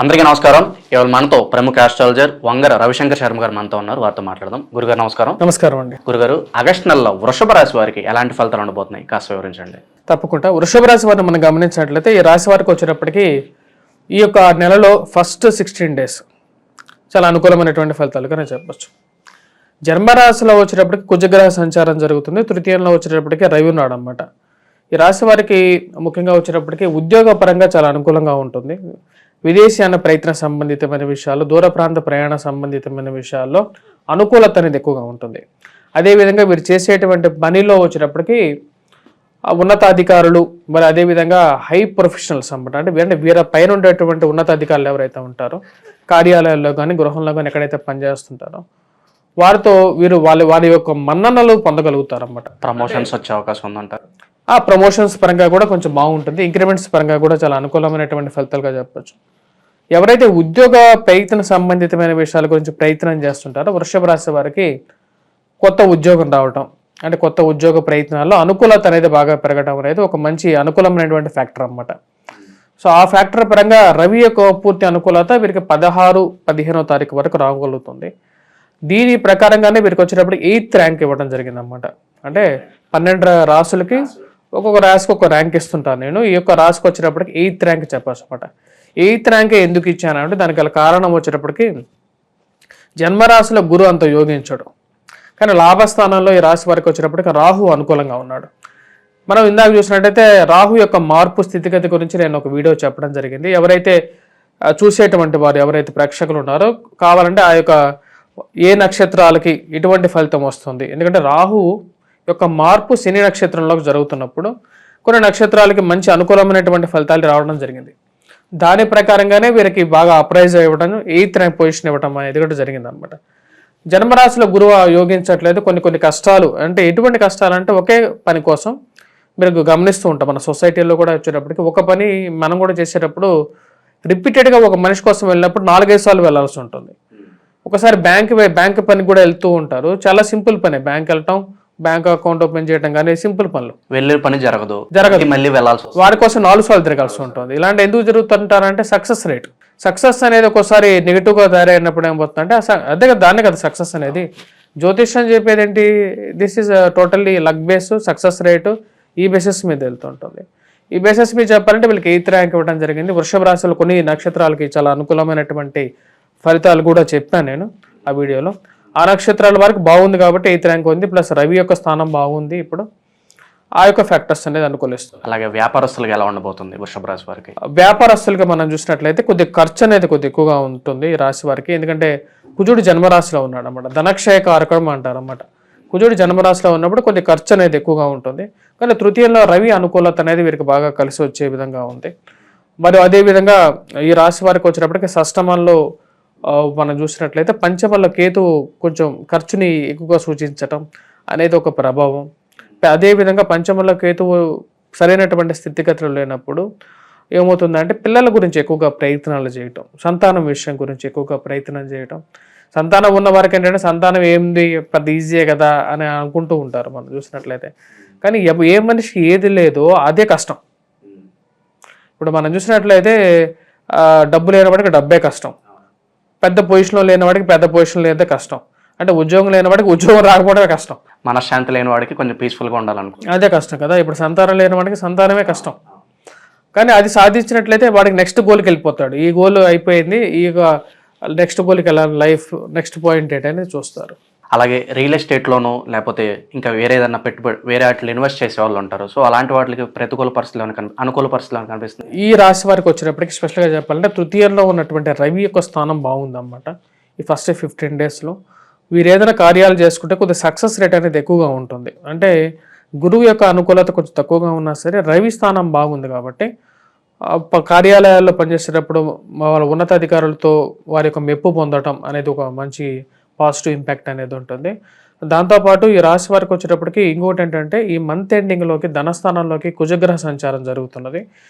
అందరికీ నమస్కారం. ఇవాళ మనతో ప్రముఖ ఆస్ట్రాలజర్ వంగర రవిశంకర్ శర్మ గారు మనతో ఉన్నారు. వారితో మాట్లాడదాం. గురుగారు నమస్కారం. నమస్కారం అండి. గురుగారు, ఆగస్టు నెలలో వృషభ రాశి వారికి ఎలాంటి ఫలితాలు ఉండబోతున్నాయి కాస్త వివరించండి. తప్పకుండా. వృషభ రాశి వారిని మనం గమనించినట్లయితే ఈ రాశి వారికి వచ్చేటప్పటికి ఈ యొక్క నెలలో ఫస్ట్ 16 days చాలా అనుకూలమైనటువంటి ఫలితాలుగా చెప్పొచ్చు. జన్మరాశిలో వచ్చేటప్పటికి కుజగ్రహ సంచారం జరుగుతుంది. తృతీయంలో వచ్చేటప్పటికి రవి ఉన్నాడు అనమాట. ఈ రాశి వారికి ముఖ్యంగా వచ్చేటప్పటికి ఉద్యోగ పరంగా చాలా అనుకూలంగా ఉంటుంది. విదేశీయాన ప్రయత్న సంబంధితమైన విషయాలు, దూర ప్రాంత ప్రయాణ సంబంధితమైన విషయాల్లో అనుకూలత అనేది ఎక్కువగా ఉంటుంది. అదేవిధంగా వీరు చేసేటువంటి పనిలో వచ్చేటప్పటికి ఉన్నతాధికారులు, మరి అదేవిధంగా హై ప్రొఫెషనల్స్ అన్నమాట. అంటే వీరి పైన ఉండేటువంటి ఉన్నతాధికారులు ఎవరైతే ఉంటారో కార్యాలయాల్లో కానీ గృహంలో కానీ ఎక్కడైతే పనిచేస్తుంటారో వారితో వీరు వారి యొక్క మన్ననలు పొందగలుగుతారు అన్నమాట. ప్రమోషన్స్ వచ్చే అవకాశం ఉందంటారు. ఆ ప్రమోషన్స్ పరంగా కూడా కొంచెం బాగుంటుంది. ఇంక్రిమెంట్స్ పరంగా కూడా చాలా అనుకూలమైనటువంటి ఫలితాలుగా చెప్పచ్చు. ఎవరైతే ఉద్యోగ ప్రయత్న సంబంధితమైన విషయాల గురించి ప్రయత్నం చేస్తుంటారో వృషభ రాశి వారికి కొత్త ఉద్యోగం రావటం, అంటే కొత్త ఉద్యోగ ప్రయత్నాల్లో అనుకూలత అనేది బాగా పెరగడం అనేది ఒక మంచి అనుకూలమైనటువంటి ఫ్యాక్టర్ అన్నమాట. సో ఆ ఫ్యాక్టర్ పరంగా రవి యొక్క పూర్తి అనుకూలత వీరికి 16, 15వ తారీఖు వరకు రాగలుగుతుంది. దీని ప్రకారంగానే వీరికి వచ్చేటప్పుడు 8th ర్యాంక్ ఇవ్వడం జరిగింది అన్నమాట. అంటే 12 రాసులకి ఒక్కొక్క రాశికి ఒక ర్యాంక్ ఇస్తుంటాను నేను. ఈ యొక్క రాశికి వచ్చేటప్పటికి 8th ర్యాంక్ చెప్పచ్చు అనమాట. 8th ర్యాంక్ ఎందుకు ఇచ్చానంటే దానికి గల కారణం వచ్చేటప్పటికి జన్మరాశిలో గురు అంత యోగించడు, కానీ లాభస్థానంలో ఈ రాశి వారికి వచ్చేటప్పటికి రాహు అనుకూలంగా ఉన్నాడు. మనం ఇందాక చూసినట్టయితే రాహు యొక్క మార్పు స్థితిగతి గురించి నేను ఒక వీడియో చెప్పడం జరిగింది. ఎవరైతే చూసేటువంటి వారు ఎవరైతే ప్రేక్షకులు ఉన్నారో కావాలంటే ఆ యొక్క ఏ నక్షత్రాలకి ఎటువంటి ఫలితం వస్తుంది, ఎందుకంటే రాహు యొక్క మార్పు శని నక్షత్రంలోకి జరుగుతున్నప్పుడు కొన్ని నక్షత్రాలకి మంచి అనుకూలమైనటువంటి ఫలితాలు రావడం జరిగింది. దాని ప్రకారంగానే వీరికి బాగా అప్రైజ్ ఇవ్వడం, 8th ర్యాంక్ పొజిషన్ ఇవ్వడం అనేది కూడా జరిగింది అనమాట. జన్మరాశిలో గురువు యోగించట్లేదు. కొన్ని కష్టాలు, అంటే ఎటువంటి కష్టాలు అంటే ఒకే పని కోసం మీరు గమనిస్తూ ఉంటాం. మన సొసైటీలో కూడా వచ్చేటప్పటికి ఒక పని మనం కూడా చేసేటప్పుడు రిపీటెడ్గా ఒక మనిషి కోసం వెళ్ళినప్పుడు 4-5 సార్లు వెళ్ళాల్సి ఉంటుంది. ఒకసారి బ్యాంక్ పని కూడా వెళ్తూ ఉంటారు. చాలా సింపుల్ పని బ్యాంక్ వెళ్ళటం, బ్యాంక్ అకౌంట్ ఓపెన్ చేయడం కానీ సింపుల్ పనులు. వెళ్ళే పని జరగదు, మళ్ళీ వెళ్ళాల్సి వారి కోసం 4 సార్లు తిరగాల్సి ఉంటుంది. ఇలాంటి ఎందుకు జరుగుతుంటారంటే సక్సెస్ అనేది ఒక్కోసారి నెగిటివ్గా తయారైనప్పుడు ఏమవుతుందంటే అదే కదా, దాన్నే కదా సక్సెస్ అనేది. జ్యోతిష్యం చెప్పేది ఏంటి, this is totally luck base, success rate ఈ బేసిస్ మీద వెళ్తుంటుంది. ఈ బేసిస్ మీద చెప్పాలంటే వీళ్ళకి 8th ర్యాంక్ ఇవ్వడం జరిగింది. వృషభ రాశిలో కొన్ని నక్షత్రాలకి చాలా అనుకూలమైనటువంటి ఫలితాలు కూడా చెప్పాను నేను ఆ వీడియోలో. ఆ నక్షత్రాల వారికి బాగుంది కాబట్టి 8th ర్యాంక్ ఉంది. ప్లస్ రవి యొక్క స్థానం బాగుంది. ఇప్పుడు ఆ యొక్క ఫ్యాక్టర్స్ అనేది అనుకూలిస్తుంది. అలాగే వ్యాపారస్తులకు ఎలా ఉండబోతుంది వృషభ రాశి వారికి? వ్యాపారస్తులుగా మనం చూసినట్లయితే కొద్దిగా ఖర్చు అనేది కొద్దిగా ఎక్కువగా ఉంటుంది ఈ రాశి వారికి. ఎందుకంటే కుజుడు జన్మరాశిలో ఉన్నాడు అన్నమాట. ధనక్షయ కారకం అంటారు అన్నమాట. కుజుడు జన్మరాశిలో ఉన్నప్పుడు కొద్ది ఖర్చు అనేది ఎక్కువగా ఉంటుంది. కానీ తృతీయంలో రవి అనుకూలత అనేది వీరికి బాగా కలిసి వచ్చే విధంగా ఉంది. మరి అదేవిధంగా ఈ రాశి వారికి వచ్చినప్పటికీ షష్టమంలో మనం చూసినట్లయితే పంచమంలో కేతువు కొంచెం ఖర్చుని ఎక్కువగా సూచించటం అనేది ఒక ప్రభావం. అదేవిధంగా పంచమంలో కేతువు సరైనటువంటి స్థితిగతులు లేనప్పుడు ఏమవుతుందంటే పిల్లల గురించి ఎక్కువగా ప్రయత్నాలు చేయటం, సంతానం విషయం గురించి ఎక్కువగా ప్రయత్నం చేయటం. సంతానం ఉన్న వారికి ఏంటంటే సంతానం ఏంది పెద్ద ఈజీయే కదా అని అనుకుంటూ ఉంటారు మనం చూసినట్లయితే. కానీ ఏ మనిషికి ఏది లేదో అదే కష్టం. ఇప్పుడు మనం చూసినట్లయితే డబ్బు లేనివాడికి డబ్బే కష్టం, పెద్ద పొజిషన్లో లేనివాడికి పెద్ద పొజిషన్ లేదే కష్టం, అంటే ఉద్యోగం లేనివాడికి ఉద్యోగం రాకపోవడమే కష్టం, మనశ్శాంతి లేని వాడికి కొంచెం పీస్ఫుల్గా ఉండాలనుకో అదే కష్టం కదా. ఇప్పుడు సంతానం లేని వాడికి సంతానమే కష్టం. కానీ అది సాధించినట్లయితే వాడికి నెక్స్ట్ గోల్కి వెళ్ళిపోతాడు. ఈ గోల్ అయిపోయింది, ఈ నెక్స్ట్ గోల్కి వెళ్ళాలి, లైఫ్ నెక్స్ట్ పాయింట్ ఏంటనేది చూస్తారు. అలాగే రియల్ ఎస్టేట్లోనూ లేకపోతే ఇంకా వేరే ఏదైనా పెట్టుబడి వేరే వాటిలో ఇన్వెస్ట్ చేసే వాళ్ళు ఉంటారు. సో అలాంటి వాటికి ప్రతికూల పరిస్థితులు అనుకూల పరిస్థితులు కనిపిస్తుంది. ఈ రాశి వారికి వచ్చినప్పటికీ స్పెషల్గా చెప్పాలంటే తృతీయంలో ఉన్నటువంటి రవి యొక్క స్థానం బాగుందన్నమాట. ఈ ఫస్ట్ 15 daysలో వీరు ఏదైనా కార్యాలు చేసుకుంటే కొద్దిగా సక్సెస్ రేట్ అనేది ఎక్కువగా ఉంటుంది. అంటే గురువు యొక్క అనుకూలత కొంచెం తక్కువగా ఉన్నా సరే రవి స్థానం బాగుంది కాబట్టి కార్యాలయాల్లో పనిచేసేటప్పుడు వాళ్ళ ఉన్నతాధికారులతో వారి యొక్క మెప్పు పొందడం అనేది ఒక మంచి పాజిటివ్ ఇంపాక్ట్ అనేది ఉంటుంది. దాంతోపాటు ఈ రాశి వారికి వచ్చేటప్పటికి ఇంకోటి ఏంటంటే ఈ మంత్ ఎండింగ్లోకి ధనస్థానంలోకి కుజగ్రహ సంచారం జరుగుతున్నది.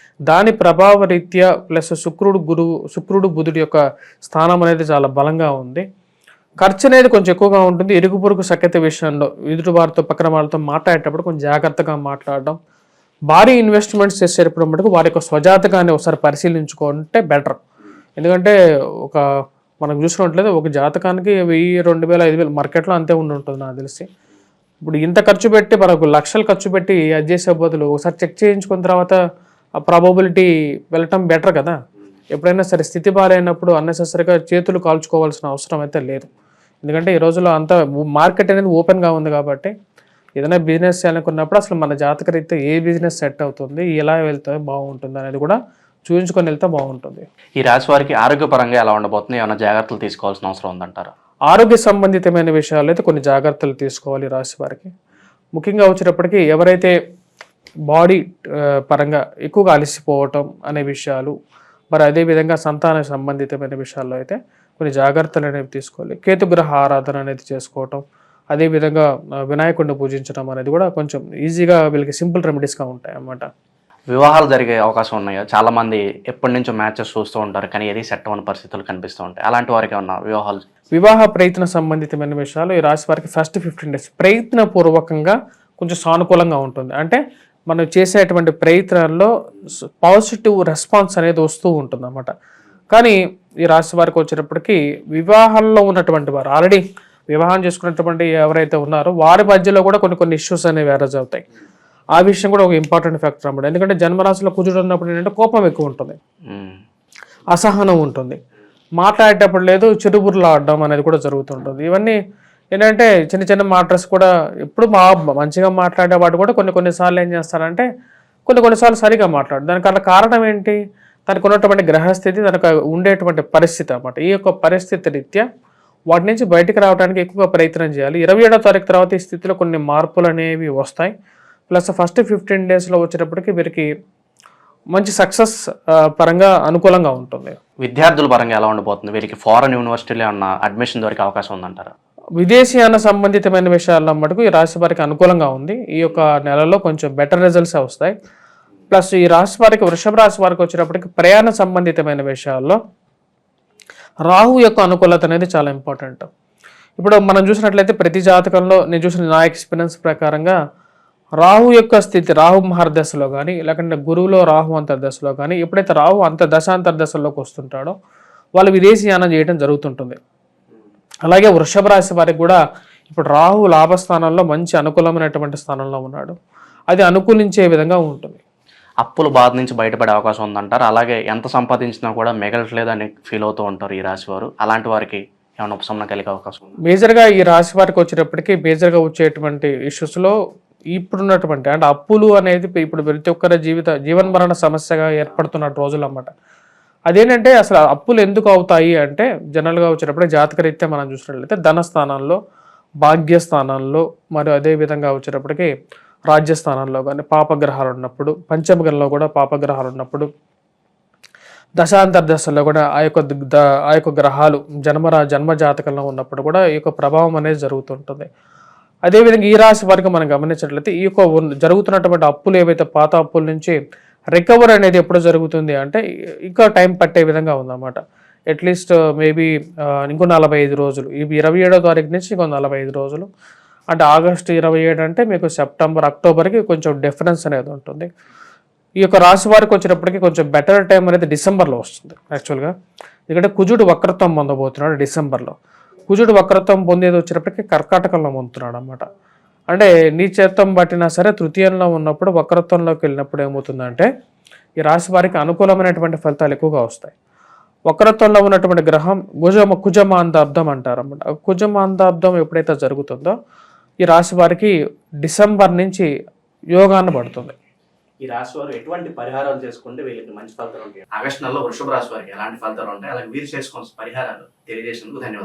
దాని ప్రభావ రీత్యా ప్లస్ శుక్రుడు బుధుడి యొక్క స్థానం అనేది చాలా బలంగా ఉంది. ఖర్చు అనేది కొంచెం ఎక్కువగా ఉంటుంది. ఇరుగు పొరుగు సఖ్యత విషయంలో ఎదుటి వారితో పక్కన వాళ్ళతో మాట్లాడేటప్పుడు కొంచెం జాగ్రత్తగా మాట్లాడడం, భారీ ఇన్వెస్ట్మెంట్స్ చేసేటప్పుడు మటుకు వారి యొక్క స్వజాతకాన్ని ఒకసారి పరిశీలించుకుంటే బెటర్. ఎందుకంటే ఒక మనం చూసినట్లయితే ఒక జాతకానికి 1000, 2000, 5000 మార్కెట్లో అంతే ఉండి ఉంటుంది నాకు తెలిసి. ఇప్పుడు ఇంత ఖర్చు పెట్టి మనకు లక్షలు ఖర్చు పెట్టి అది చేసే బదులు ఒకసారి చెక్ చేయించుకున్న తర్వాత ఆ ప్రాబబిలిటీ వెళ్ళటం బెటర్ కదా. ఎప్పుడైనా సరే స్థితి బాగాలేనప్పుడు అన్నెసెసరీగా చేతులు కాల్చుకోవాల్సిన అవసరం అయితే లేదు. ఎందుకంటే ఈ రోజుల్లో అంతా మార్కెట్ అనేది ఓపెన్గా ఉంది కాబట్టి ఏదైనా బిజినెస్ చేయాలనుకున్నప్పుడు అసలు మన జాతకరీత్యా ఏ బిజినెస్ సెట్ అవుతుంది, ఎలా వెళ్తే బాగుంటుంది అనేది కూడా చూపించుకొని వెళ్తే బాగుంటుంది. ఈ రాశి వారికి ఆరోగ్యపరంగా ఎలా ఉండబోతుంది, ఏమైనా జాగ్రత్తలు తీసుకోవాల్సిన అవసరం ఉందంటారా? ఆరోగ్య సంబంధితమైన విషయాలు అయితే కొన్ని జాగ్రత్తలు తీసుకోవాలి రాశి వారికి. ముఖ్యంగా వచ్చేటప్పటికి ఎవరైతే బాడీ పరంగా ఎక్కువగా అలసిపోవటం అనే విషయాలు, మరి అదేవిధంగా సంతాన సంబంధితమైన విషయాల్లో అయితే కొన్ని జాగ్రత్తలు అనేవి తీసుకోవాలి. కేతుగ్రహ ఆరాధన అనేది చేసుకోవటం, అదేవిధంగా వినాయకుడిని పూజించడం అనేది కూడా కొంచెం ఈజీగా వీళ్ళకి సింపుల్ రెమెడీస్గా ఉంటాయి అన్నమాట. వివాహాలు జరిగే అవకాశం ఉన్నాయా? చాలా మంది ఎప్పటి నుంచో మ్యాచెస్ చూస్తూ ఉంటారు, కానీ ఏది సెట్ అవ్వని పరిస్థితులు కనిపిస్తూ ఉంటాయి. అలాంటి వారికి ఏమన్నా వివాహ ప్రయత్న సంబంధితమైన విషయాలు ఈ రాశి వారికి ఫస్ట్ 15 days ప్రయత్నపూర్వకంగా కొంచెం సానుకూలంగా ఉంటుంది. అంటే మనం చేసేటువంటి ప్రయత్నాల్లో పాజిటివ్ రెస్పాన్స్ అనేది వస్తూ ఉంటుంది అన్నమాట. కానీ ఈ రాశి వారికి వచ్చేటప్పటికి వివాహంలో ఉన్నటువంటి వారు ఆల్రెడీ వివాహం చేసుకున్నటువంటి ఎవరైతే ఉన్నారో వారి మధ్యలో కూడా కొన్ని ఇష్యూస్ అనేవి అరైజ్ అవుతాయి. ఆ విషయం కూడా ఒక ఇంపార్టెంట్ ఫ్యాక్టర్ అన్నమాట. ఎందుకంటే జన్మరాశిలో కుజుడు ఉన్నప్పుడు ఏంటంటే కోపం ఎక్కువ ఉంటుంది, అసహనం ఉంటుంది, మాట్లాడేటప్పుడు లేదు చిరుబుర్లు ఆడడం అనేది కూడా జరుగుతుంటుంది. ఇవన్నీ ఏంటంటే చిన్న చిన్న మాటర్స్ కూడా ఎప్పుడు మంచిగా మాట్లాడేవాడు కూడా కొన్నిసార్లు ఏం చేస్తారంటే కొన్నిసార్లు సరిగా మాట్లాడు. దానికి అలా కారణం ఏంటి? తనకు ఉన్నటువంటి గ్రహస్థితి, తనకు ఉండేటువంటి పరిస్థితి అన్నమాట. ఈ యొక్క పరిస్థితి రీత్యా వాటి నుంచి బయటకు రావడానికి ఎక్కువగా ప్రయత్నం చేయాలి. 27వ తారీఖు తర్వాత ఈ స్థితిలో కొన్ని మార్పులు అనేవి వస్తాయి. ప్లస్ ఫస్ట్ 15 daysలో వచ్చేటప్పటికి వీరికి మంచి సక్సెస్ పరంగా అనుకూలంగా ఉంటుంది. విద్యార్థుల పరంగా ఎలా ఉండబోతుంది? వీరికి ఫారెన్ యూనివర్సిటీలో ఏమన్నా అడ్మిషన్ దొరికే అవకాశం ఉందంటారా? విదేశీయాన సంబంధితమైన విషయాల్లో మటుకు ఈ రాశి వారికి అనుకూలంగా ఉంది. ఈ యొక్క నెలలో కొంచెం బెటర్ రిజల్ట్స్ వస్తాయి. ప్లస్ ఈ రాశి వారికి, వృషభ రాశి వారికి వచ్చేటప్పటికి ప్రయాణ సంబంధితమైన విషయాల్లో రాహు యొక్క అనుకూలత అనేది చాలా ఇంపార్టెంట్. ఇప్పుడు మనం చూసినట్లయితే ప్రతి జాతకంలో నేను చూసిన నా ఎక్స్పీరియన్స్ ప్రకారంగా రాహు యొక్క స్థితి, రాహు మహర్దశలో కానీ లేకుంటే గురువులో రాహు అంతర్దశలో కానీ ఎప్పుడైతే రాహు దశాంతర్దశలోకి వస్తుంటాడో వాళ్ళు విదేశీయానం చేయడం జరుగుతుంటుంది. అలాగే వృషభ రాశి వారికి కూడా ఇప్పుడు రాహు లాభస్థానంలో మంచి అనుకూలమైనటువంటి స్థానంలో ఉన్నాడు. అది అనుకూలించే విధంగా ఉంటుంది. అప్పుల బాధ నుంచి బయటపడే అవకాశం ఉందంటారు. అలాగే ఎంత సంపాదించినా కూడా మిగలట్లేదని ఫీల్ అవుతూ ఉంటారు ఈ రాశి వారు. అలాంటి వారికి ఏమైనా ఉపశమనం కలిగే అవకాశం ఉంది? మేజర్గా ఈ రాశి వారికి వచ్చేటప్పటికి మేజర్గా వచ్చేటువంటి ఇష్యూస్లో ఇప్పుడున్నటువంటి అంటే అప్పులు అనేది ఇప్పుడు ప్రతి ఒక్కరి జీవన్మరణ సమస్యగా ఏర్పడుతున్న రోజులు అన్నమాట. అదేంటంటే అసలు అప్పులు ఎందుకు అవుతాయి అంటే జనరల్గా వచ్చేటప్పుడు జాతకరీత్యా మనం చూసినట్లయితే ధనస్థానంలో, భాగ్యస్థానంలో, మరియు అదేవిధంగా వచ్చేటప్పటికి రాజ్యస్థానంలో కానీ పాపగ్రహాలు ఉన్నప్పుడు, పంచమగంలో కూడా పాపగ్రహాలు ఉన్నప్పుడు, దశాంతర్దశలో కూడా ఆ యొక్క గ్రహాలు జన్మ జాతకంలో ఉన్నప్పుడు కూడా ఈ యొక్క ప్రభావం అనేది జరుగుతుంటుంది. అదేవిధంగా ఈ రాశి వారికి మనం గమనించినట్లయితే ఈ యొక్క జరుగుతున్నటువంటి అప్పులు ఏవైతే పాత అప్పుల నుంచి రికవర్ అనేది ఎప్పుడు జరుగుతుంది అంటే ఇంకా టైం పట్టే విధంగా ఉందన్నమాట. అట్లీస్ట్ మేబీ ఇంకో 45 రోజులు, ఈ 27వ తారీఖు నుంచి ఇంకో 45 రోజులు, అంటే ఆగస్టు 27 అంటే మీకు సెప్టెంబర్, అక్టోబర్కి కొంచెం డిఫరెన్స్ అనేది ఉంటుంది. ఈ యొక్క రాశి వారికి వచ్చినప్పటికీ కొంచెం బెటర్ టైం అనేది డిసెంబర్లో వస్తుంది యాక్చువల్గా. ఎందుకంటే కుజుడు వక్రత్వం పొందబోతున్నాడు డిసెంబర్లో. కుజుడు వక్రత్వం పొందేది వచ్చేటప్పటికి కర్కాటకంలో పొందుతున్నాడు అన్నమాట. అంటే నీచత్వం బట్టినా సరే తృతీయంలో ఉన్నప్పుడు వక్రత్వంలోకి వెళ్ళినప్పుడు ఏమవుతుందంటే ఈ రాశి వారికి అనుకూలమైనటువంటి ఫలితాలు ఎక్కువగా వస్తాయి. వక్రత్వంలో ఉన్నటువంటి గ్రహం కుజమాందాబ్దం అంటారన్నమాట. కుజమాందాబ్దం ఎప్పుడైతే జరుగుతుందో ఈ రాశి వారికి డిసెంబర్ నుంచి యోగాన్ని పడుతుంది. ఈ రాశి వారు ఎటువంటి పరిహారాలు చేసుకుంటే వీళ్ళకి మంచి ఫలితాలు ఉంటాయి? ఆగస్టు నెలలో వృషభ రాశి వారికి ఎలాంటి ఫలితాలు ఉంటాయి, అలాగే వీరు చేసుకోవాల్సిన పరిహారాలు తెలియజేసినందుకు ధన్యవాదాలు.